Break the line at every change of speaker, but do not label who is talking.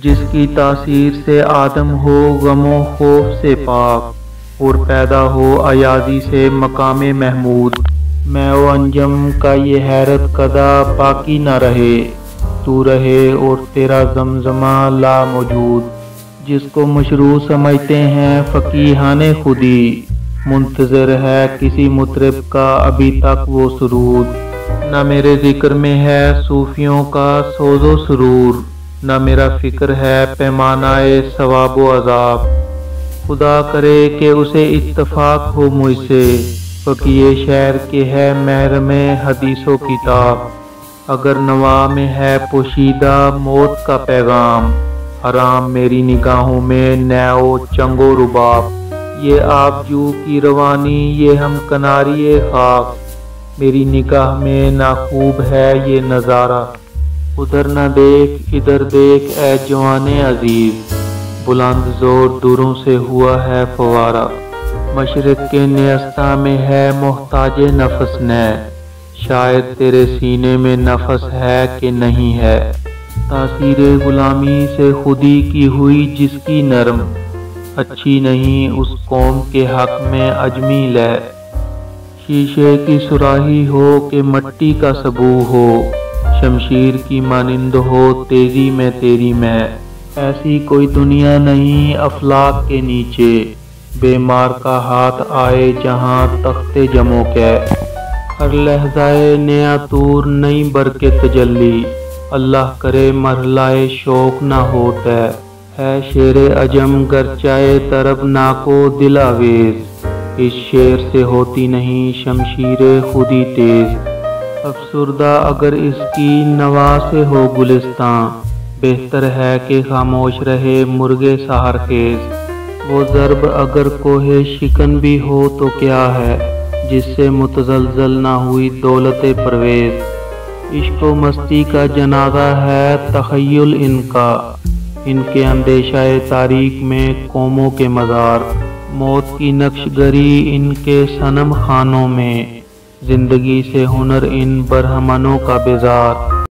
جس کی تاثیر سے آدم ہو غم و خوف سے پاک اور پیدا ہو ایازی سے مقام محمود۔ میں و انجم کا یہ حیرت کدا باقی نہ رہے، تو رہے اور تیرا زمزمہ لا موجود۔ جس کو مشروع سمجھتے ہیں فقیہان خودی، منتظر ہے کسی مطرب کا ابھی تک وہ سرود۔ نہ میرے ذکر میں ہے صوفیوں کا سوز و سرور، نہ میرا فکر ہے پیمانہ ثواب و عذاب۔ خدا کرے کہ اسے اتفاق ہو مجھ سے، فقیہ شہر کے ہے محرم حدیث و کتاب۔ اگر نوا میں ہے پوشیدہ موت کا پیغام، حرام میری نگاہوں میں نی و چنگ و رباب۔ یہ آبجو کی روانی، یہ ہم کناری خاک، میری نگاہ میں نہ خوب ہے یہ نظارہ۔ ادھر نہ دیکھ ادھر دیکھ اے جوان عزیز، بلند زور دوروں سے ہوا ہے فوارہ۔ مشرق کے نیستاں میں ہے محتاج نفس نے، شاید تیرے سینے میں نفس ہے کہ نہیں ہے۔ تاثیر غلامی سے خودی کی ہوئی جس کی نرم، اچھی نہیں اس قوم کے حق میں اجمی لے۔ شیشے کی صراحی ہو کہ مٹی کا سبو ہو، شمشیر کی مانند ہو تیزی میں تیری میں۔ ایسی کوئی دنیا نہیں افلاک کے نیچے، بیمار کا ہاتھ آئے جہاں تخت جموں کے۔ ہر لحظہ نیا طور نئی برکت تجلی، اللہ کرے مرحلہ شوق نہ ہوتا ہے شیر عجم گرچائے طرب ناکو دل آویز۔ اس شیر سے ہوتی نہیں شمشیر خودی تیز، افسردہ اگر اس کی نوا سے ہو گلستاں، بہتر ہے کہ خاموش رہے مرغ سحر خیز۔ وہ ضرب اگر کوہ شکن بھی ہو تو کیا ہے، جس سے متزلزل نہ ہوئی دولت پرویز۔ عشق و مستی کا جنازہ ہے تخیل ان کا، ان کے اندیشہ تاریک میں قوموں کے مزار۔ موت کی نقش گری ان کے صنم خانوں میں، زندگی سے ہنر ان برہمنوں کا بیزار۔